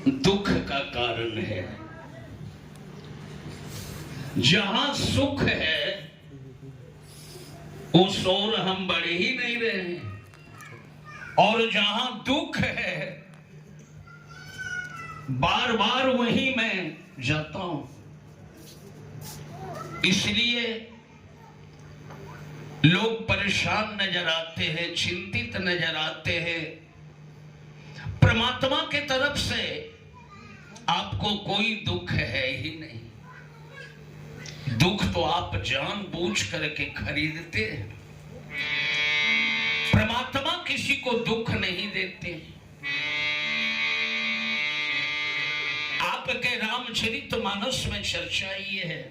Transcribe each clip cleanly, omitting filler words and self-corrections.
दुख का कारण है। जहां सुख है उस ओर हम बढ़ ही नहीं रहे हैं, और जहां दुख है बार बार वहीं मैं जाता हूं। इसलिए लोग परेशान नजर आते हैं, चिंतित नजर आते हैं। परमात्मा के तरफ से आपको कोई दुख है ही नहीं। दुख तो आप जानबूझ करके खरीदते हैं। परमात्मा किसी को दुख नहीं देते। आपके रामचरितमानस में चर्चा ये है,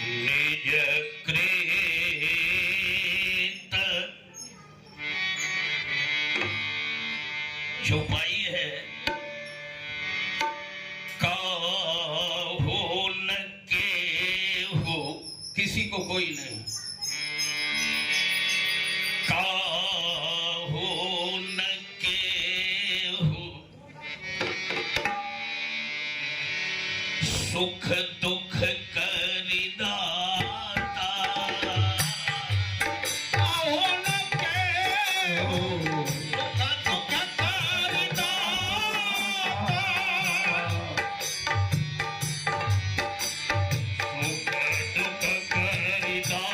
निज कृत जो पाई है काहू न केहू, किसी को कोई नहीं। काहू न केहू सुख दुख करिदाता। काहू न केहू सुख दुख करिदाता। सुख दुख करिदाता।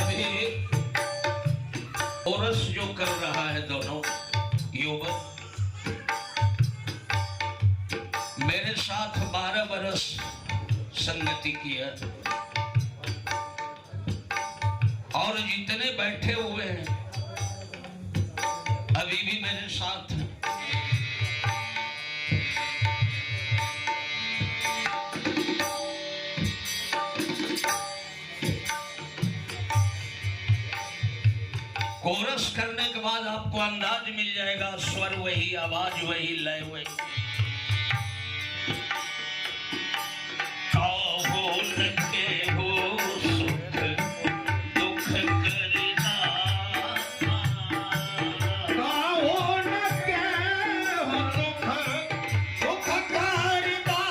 अभी ओरस जो कर रहा है दोनों युवक, मेरे साथ 12 बरस संगति किया, और जितने बैठे हुए हैं अभी भी मेरे साथ हैं। कोरस करने के बाद आपको अंदाज मिल जाएगा, स्वर वही, आवाज वही, लय वही। काहू न केहू सुख दुख करिदाता। काहू न केहू सुख दुख करिदाता।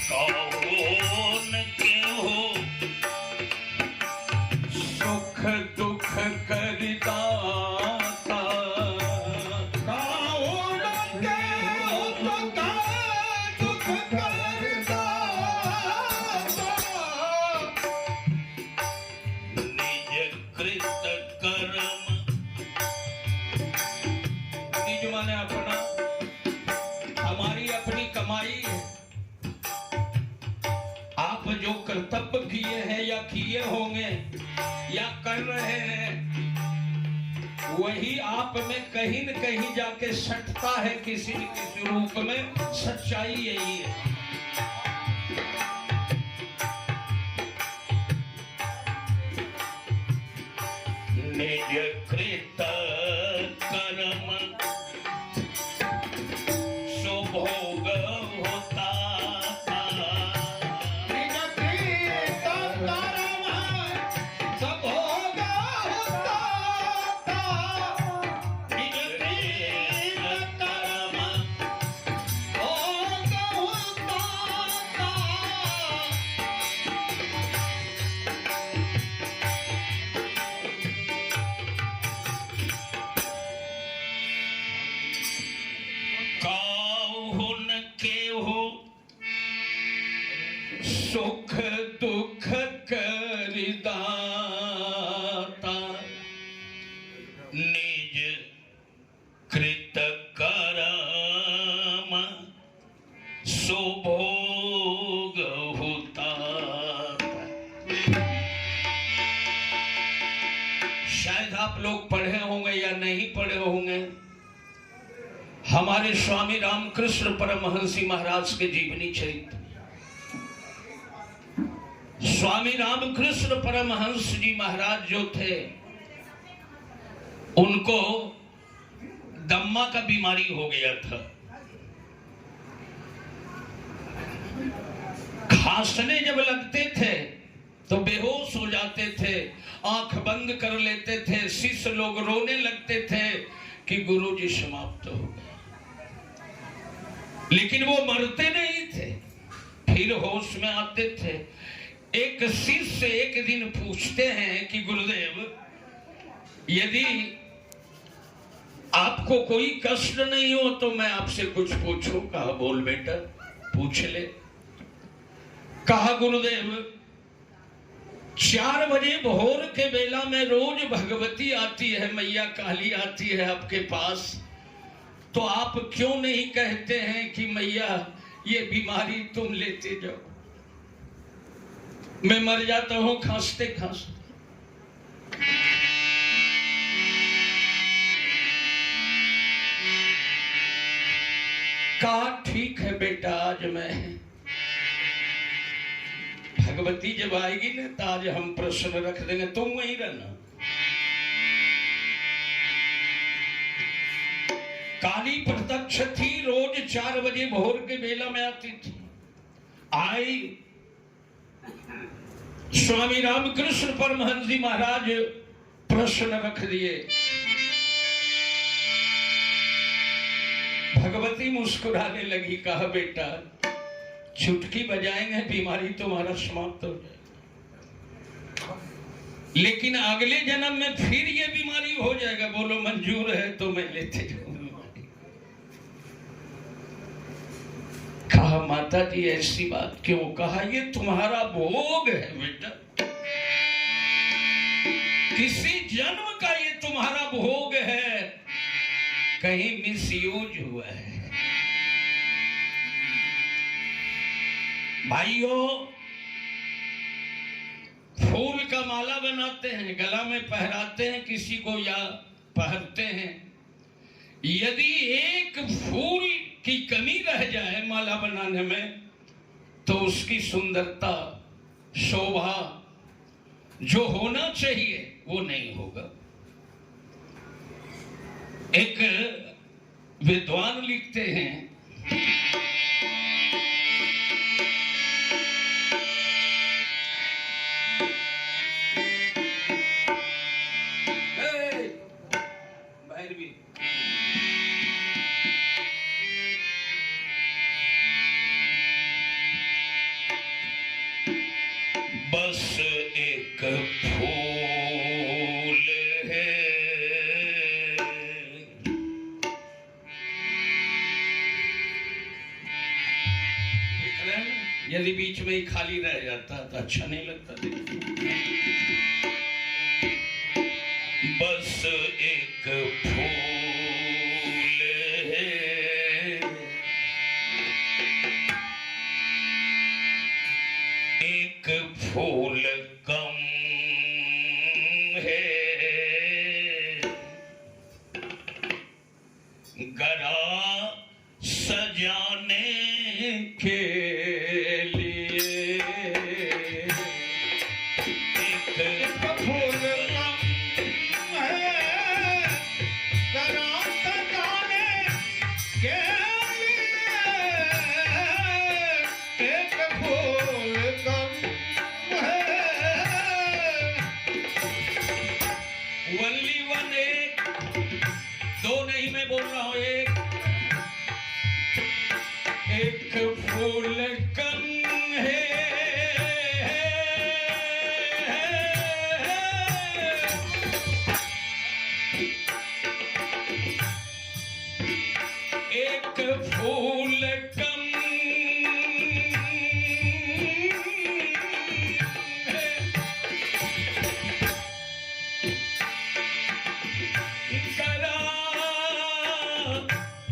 काहू न केहू सुख दुख करिदाता। काहू न केहू सुख दुख करिदाता। निज कृत कर्म, निज माने अपना, हमारी अपनी कमाई है। आप जो कर्तव्य किए हैं या किए होंगे या कर रहे हैं, वही आप में कहीं न कहीं जाके सटता है, किसी न किसी रूप में। सच्चाई यही है। निज कृत कर्म सुभोग होता। निज कृत कर्म सुभोग होता। निज कृत कर्म भोग होता। काहू न केहू सुख दुख करिदाता। निज कृत कर्म सुभोग होता। शायद आप लोग पढ़े होंगे या नहीं पढ़े होंगे, हमारे स्वामी रामकृष्ण परमहंसी महाराज के जीवनी चरित्र। स्वामी रामकृष्ण परमहंस जी महाराज जो थे, उनको दम्मा का बीमारी हो गया था। खांसने जब लगते थे तो बेहोश हो जाते थे, आंख बंद कर लेते थे, शिष्य लोग रोने लगते थे कि गुरुजी समाप्त हो गए। लेकिन वो मरते नहीं थे, फिर होश में आते थे। एक शिष्य एक दिन पूछते हैं कि गुरुदेव, यदि आपको कोई कष्ट नहीं हो तो मैं आपसे कुछ पूछूं? कहा बोल बेटा, पूछ ले। कहा गुरुदेव, 4 बजे भोर के बेला में रोज भगवती आती है, मैया काली आती है आपके पास, तो आप क्यों नहीं कहते हैं कि मैया ये बीमारी तुम लेते जाओ, मैं मर जाता हूं खांसते खांसते। कहा ठीक है बेटा, आज मैं, भगवती जब आएगी ना तो आज हम प्रश्न रख देंगे, तुम वहीं रहना। काली प्रत्यक्ष थी, रोज 4 बजे भोर के बेला में आती थी। आई, स्वामी रामकृष्ण परमहंस जी महाराज प्रश्न रख दिए। भगवती मुस्कुराने लगी, कहा बेटा चुटकी बजाएंगे बीमारी तुम्हारा समाप्त हो जाएगा, लेकिन अगले जन्म में फिर ये बीमारी हो जाएगा, बोलो मंजूर है तो मैं लेते जाऊंगा। कहा माता जी ऐसी बात क्यों? कहा ये तुम्हारा भोग है बेटा, किसी जन्म का ये तुम्हारा भोग है, कहीं मिसयूज हुआ है। भाइयों, फूल का माला बनाते हैं, गला में पहराते हैं किसी को या पहनते हैं। यदि एक फूल की कमी रह जाए माला बनाने में तो उसकी सुंदरता, शोभा जो होना चाहिए वो नहीं होगा। एक विद्वान लिखते हैं, बस एक फूल है, यदि बीच में ही खाली रह जाता तो अच्छा नहीं लगता। बस एक फूल है, एक फूल कम है, गरा सजाने के लिए एक फूल कम है, गरा सजाने के लिए एक फूल कम है। वनली वन, एक, दो नहीं, मैं बोल रहा हूं एक फूल कम है, एक फूल कम है, गरा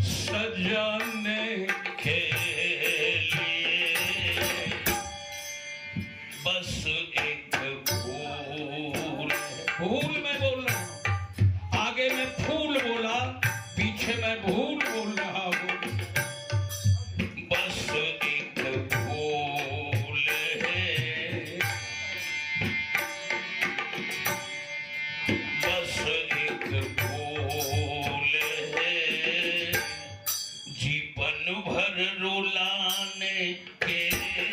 सजाने के बस एक फूल। फूल मैं बोल रहा हूं, आगे मैं फूल बोला, पीछे मैं भूल बोल रहा हूं। बस एक फूल है, बस एक फूल है, जीवन भर रुलाने के लिए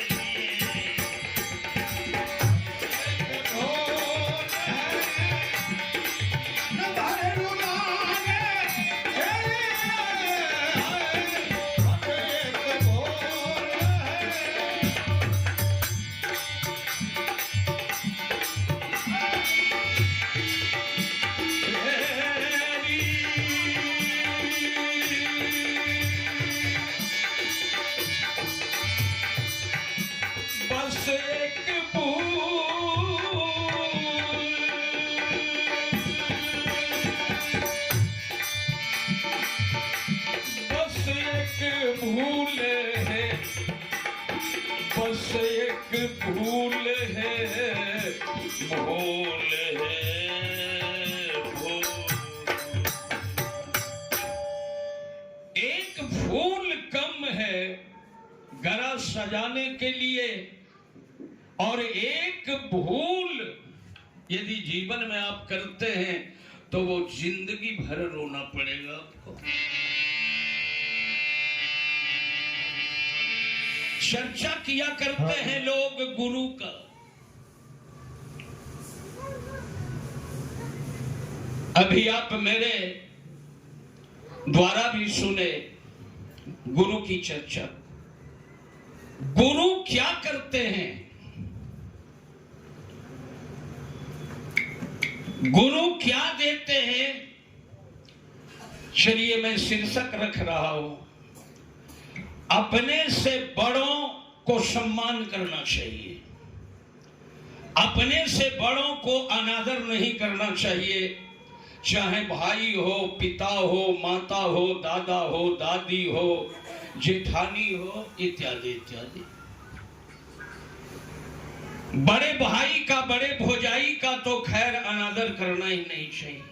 एक भूल, बस एक भूल है, बस एक भूल है, भूल है भूल। एक फूल कम है गला सजाने के लिए, और एक भूल यदि जीवन में आप करते हैं तो वो जिंदगी भर रोना पड़ेगा आपको। चर्चा किया करते हैं लोग गुरु का, अभी आप मेरे द्वारा भी सुने गुरु की चर्चा। गुरु क्या करते हैं, गुरु क्या देते हैं? चलिए मैं शीर्षक रख रहा हूं, अपने से बड़ों को सम्मान करना चाहिए, अपने से बड़ों को अनादर नहीं करना चाहिए, चाहे भाई हो, पिता हो, माता हो, दादा हो, दादी हो, जेठानी हो, इत्यादि इत्यादि। बड़े भाई का, बड़े भौजाई का तो खैर अनादर करना ही नहीं चाहिए,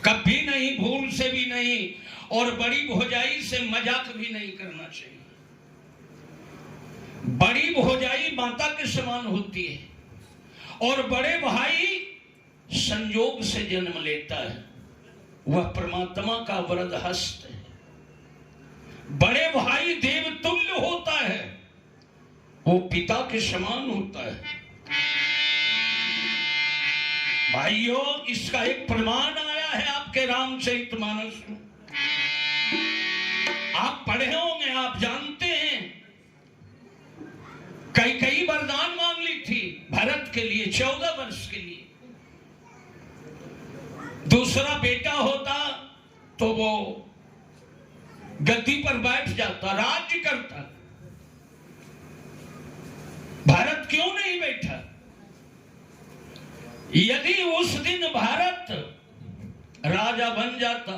कभी नहीं, भूल से भी नहीं, और बड़ी भौजाई से मजाक भी नहीं करना चाहिए। बड़ी भौजाई माता के समान होती है, और बड़े भाई संयोग से जन्म लेता है, वह परमात्मा का वरद हस्त है। बड़े भाई देवतुल्य होता है, वो पिता के समान होता है। भाइयों, इसका एक प्रमाण आया है आपके रामचरितमानस में, आप पढ़े होंगे, आप जानते हैं। कई वरदान मांग ली थी भरत के लिए 14 वर्ष के लिए। दूसरा बेटा होता तो वो गद्दी पर बैठ जाता, राज्य करता। भारत क्यों नहीं बैठा? यदि उस दिन भारत राजा बन जाता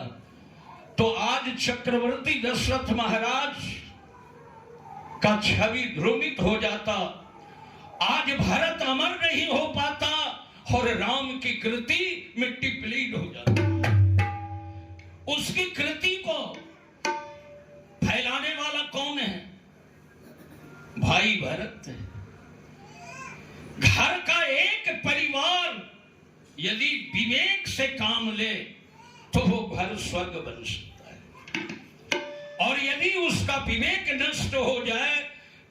तो आज चक्रवर्ती दशरथ महाराज का छवि ध्रुवित हो जाता, आज भारत अमर नहीं हो पाता और राम की कृति मिट्टी पलीद हो जाती। उसकी कृति को फैलाने वाला कौन है? भाई भरत है। घर का एक परिवार यदि विवेक से काम ले तो वो घर स्वर्ग बन सकता है, और यदि उसका विवेक नष्ट हो जाए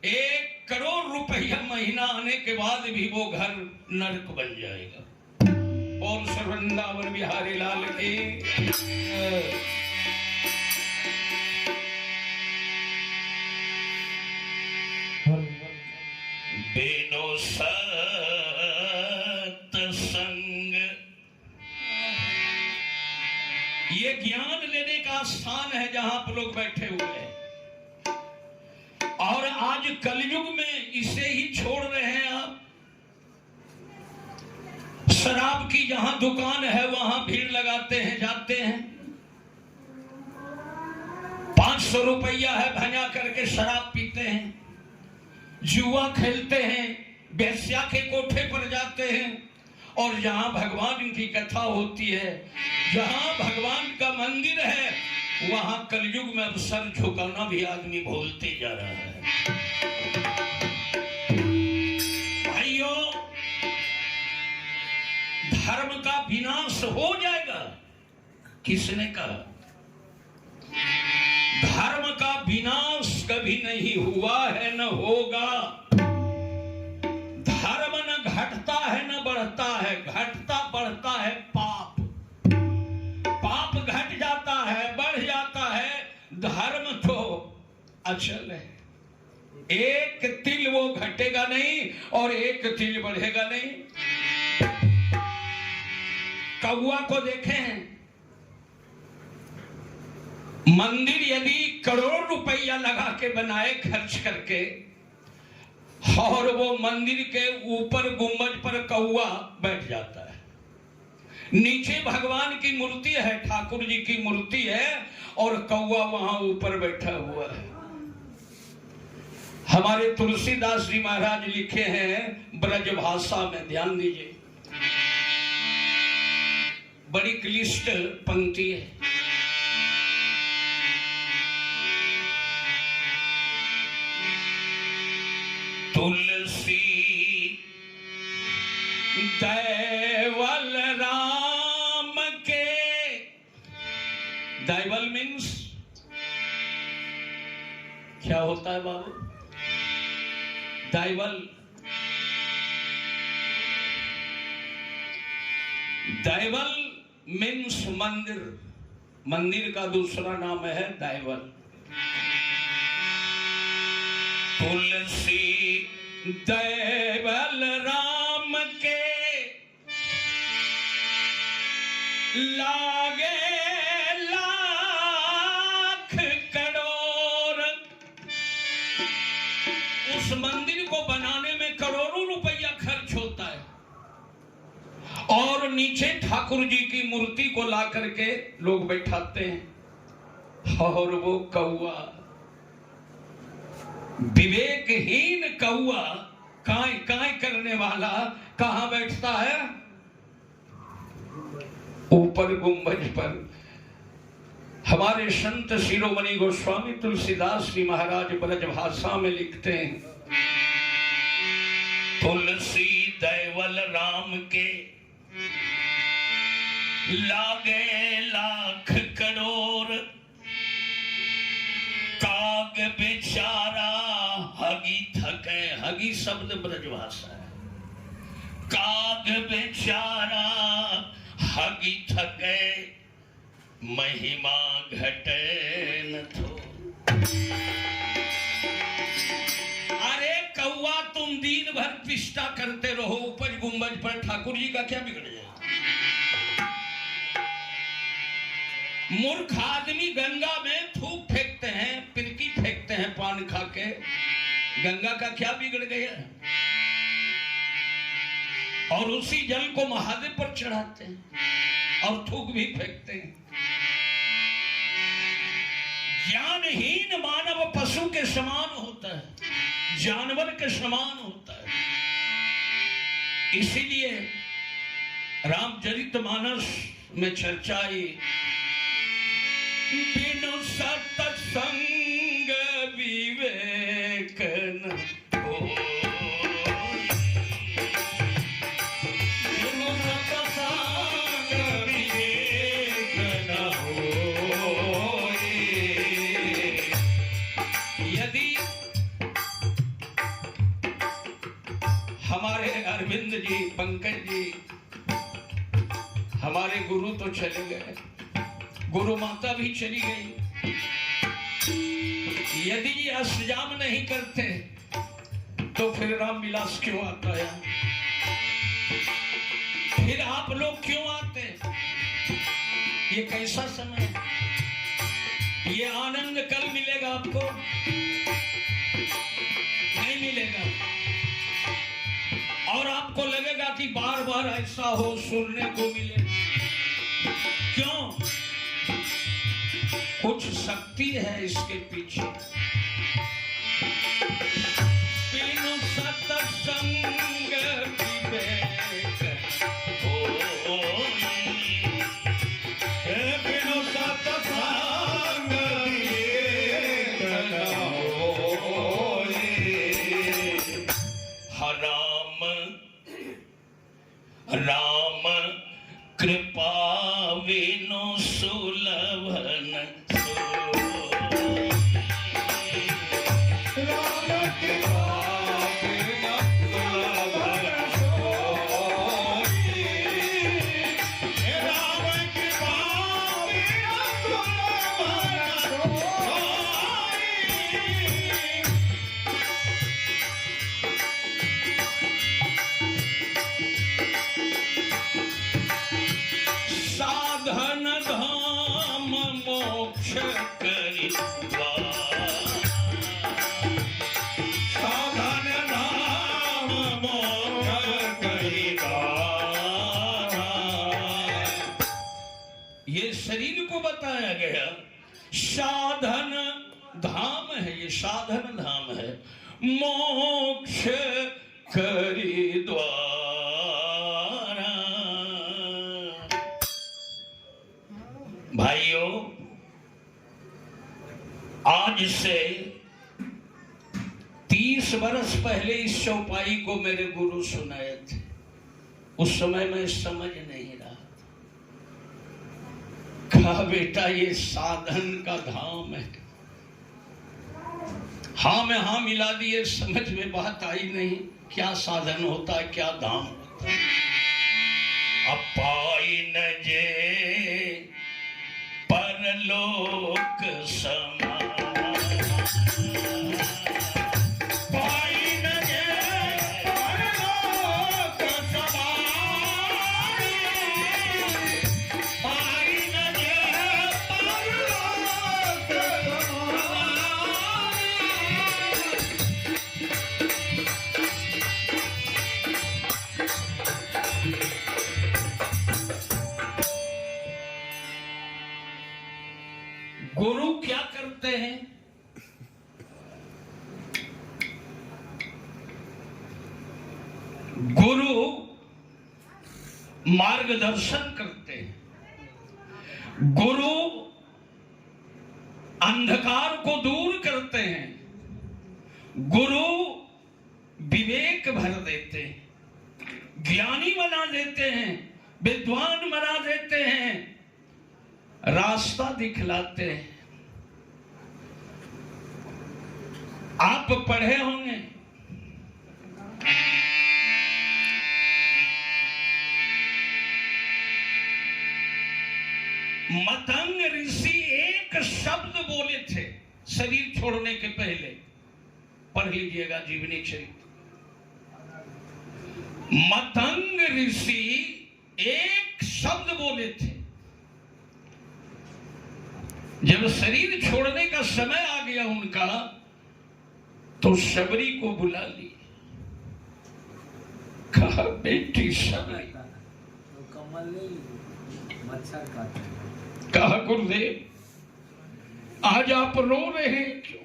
1 करोड़ रुपया महीना आने के बाद भी वो घर नरक बन जाएगा। बोल वृंदावन बिहारी लाल की। बेनो सत्संग, ये ज्ञान लेने का स्थान है जहां आप लोग बैठे हुए हैं, और आज कलयुग में इसे ही छोड़ रहे हैं आप। शराब की जहां दुकान है वहां भीड़ लगाते हैं, जाते हैं, 500 रुपया है भंजा करके शराब पीते हैं, जुआ खेलते हैं, बेस्या के कोठे पर जाते हैं, और जहां भगवान की कथा होती है, जहां भगवान का मंदिर है, वहां कलयुग में अब सर झुकाना भी आदमी भूलते जा रहा है। भाइयों, धर्म का विनाश हो जाएगा। किसने कहा? धर्म का विनाश कभी नहीं हुआ है, न होगा। धर्म न घटता है न बढ़ता है, घटता बढ़ता है पाप। पाप घट जाता है, बढ़ जाता है, धर्म तो अचल है। एक तिल वो घटेगा नहीं और एक तिल बढ़ेगा नहीं। कौआ को देखें, मंदिर यदि करोड़ रुपया लगा के बनाए, खर्च करके, और वो मंदिर के ऊपर गुंबज पर कौआ बैठ जाता है। नीचे भगवान की मूर्ति है, ठाकुर जी की मूर्ति है, और कौआ वहां ऊपर बैठा हुआ है। हमारे तुलसीदास जी महाराज लिखे हैं ब्रज भाषा में, ध्यान दीजिए, बड़ी क्लिष्ट पंक्ति है। तुलसी दैवल राम के, दैवल मीन्स क्या होता है बाबू? दैवल, दैवल मीन्स मंदिर, मंदिर का दूसरा नाम है दैवल। तुलसी दैवल राम के लागे लाख करोड़। उस मंदिर को बनाने में करोड़ों रुपया खर्च होता है, और नीचे ठाकुर जी की मूर्ति को ला करके लोग बैठाते हैं, और वो कौआ, विवेकहीन कौआ, काई काई करने वाला कहां बैठता है? ऊपर गुंबज पर। हमारे संत शिरोमणि गोस्वामी तुलसीदास जी महाराज ब्रज भाषा में लिखते हैं, तुलसी दैवल राम के लागे लाख करोड़, काग बेचारा हगी थके। हगी शब्द ब्रजभाषा है। काग बेचारा हगी थके, महिमा घटे न थो। अरे कौआ, तुम दिन भर पिष्टा करते रहो ऊपर गुंबज पर, ठाकुर जी का क्या बिगड़ जाए? मूर्ख आदमी गंगा में थूक फेंकते हैं, पिरकी फेंकते हैं पान खा के, गंगा का क्या बिगड़ गया? और उसी जल को महादेव पर चढ़ाते हैं और थूक भी फेंकते हैं। ज्ञानहीन मानव पशु के समान होता है, जानवर के समान होता है। इसीलिए रामचरितमानस में चर्चा आई, बिनु सत्संग विवेक न होय, बिनु सत्संग विवेक न होय। यदि हमारे अरविंद जी, पंकज जी, हमारे गुरु तो चले गए, गुरु माता भी चली गई, यदि ये अष्टजाम नहीं करते तो फिर रामविलास क्यों आता है? फिर आप लोग क्यों आते? ये कैसा समय है? ये आनंद कल मिलेगा आपको? नहीं मिलेगा। और आपको लगेगा कि बार बार ऐसा हो, सुनने को मिले। क्यों? कुछ शक्ति है इसके पीछे। बिनु सत्संग विवेक होय, बिनु सत्संग विवेक न होय। राम राम कृपा विनु सुलभन साधन धाम साधन धाम है, ये साधन धाम है। मोक्ष करी द्वारा। भाइयों, आज से 30 वर्ष पहले इस चौपाई को मेरे गुरु सुनाए थे। उस समय मैं समझ नहीं रहा। कहा बेटा ये साधन का धाम है। हाँ में हाँ मिला दिए, समझ में बात आई नहीं क्या साधन होता है, क्या धाम होता है। अपाई न जे परलोक समान, गुरु क्या करते हैं? गुरु मार्गदर्शन करते हैं। गुरु अंधकार को दूर करते हैं। गुरु विवेक भर देते हैं, ज्ञानी बना देते हैं, विद्वान बना देते हैं, रास्ता दिखलाते हैं। आप पढ़े होंगे, मतंग ऋषि एक शब्द बोले थे शरीर छोड़ने के पहले। पढ़ लीजिएगा जीवनी चरित्र। मतंग ऋषि एक शब्द बोले थे। जब शरीर छोड़ने का समय आ गया उनका, तो शबरी को बुला ली। कहा बेटी शबरी, कहा गुरुदेव आज आप रो रहे हैं क्यों?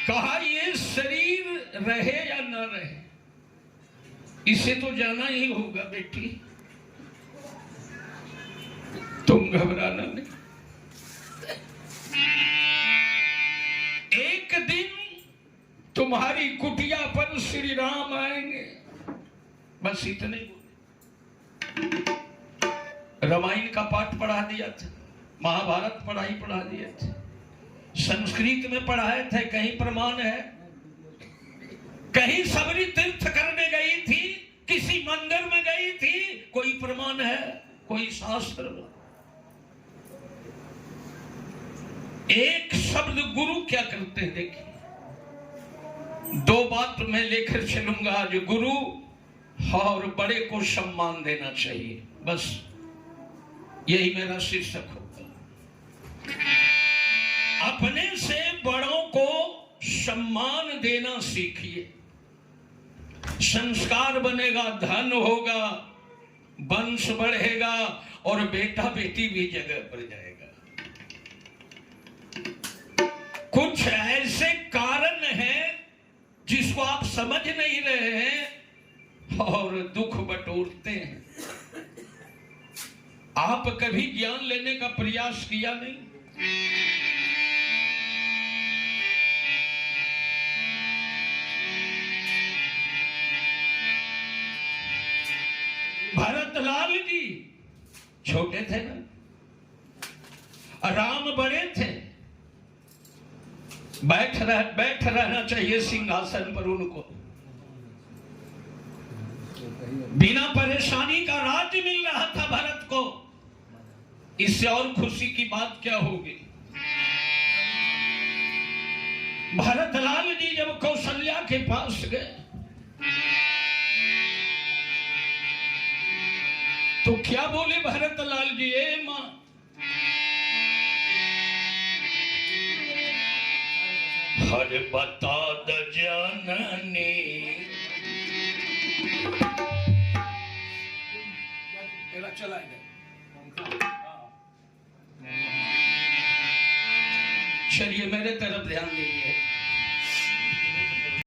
कहा ये शरीर रहे या न रहे, इसे तो जाना ही होगा बेटी, तुम घबराना नहीं। एक दिन तुम्हारी कुटिया पर श्री राम आएंगे। बस इतने बोले। रामायण का पाठ पढ़ा दिया था, महाभारत पढ़ा दिया था, संस्कृत में पढ़ाए थे। कहीं प्रमाण है? कहीं सबरी तीर्थ करने गई थी, किसी मंदिर में गई थी, कोई प्रमाण है? कोई शास्त्र में? एक शब्द गुरु क्या करते हैं देखिए। दो बात मैं लेकर चलूंगा आज। गुरु और बड़े को सम्मान देना चाहिए, बस यही मेरा शीर्षक होगा। अपने से बड़ों को सम्मान देना सीखिए। संस्कार बनेगा, धन होगा, वंश बढ़ेगा और बेटा बेटी भी जगह पर जाएगा। कुछ ऐसे कारण हैं जिसको आप समझ नहीं रहे हैं और दुख बटोरते हैं। आप कभी ज्ञान लेने का प्रयास किया नहीं? भरतलाल जी छोटे थे ना, राम बड़े थे। बैठ रहना चाहिए सिंहासन पर उनको। बिना परेशानी का राज्य मिल रहा था भरत को। इससे और खुशी की बात क्या होगी? भरतलाल जी जब कौशल्या के पास गए तो क्या बोले भरतलाल जी? ए मां, हर बता द जननी चला गया। चलिए मेरे तरफ ध्यान दीजिए।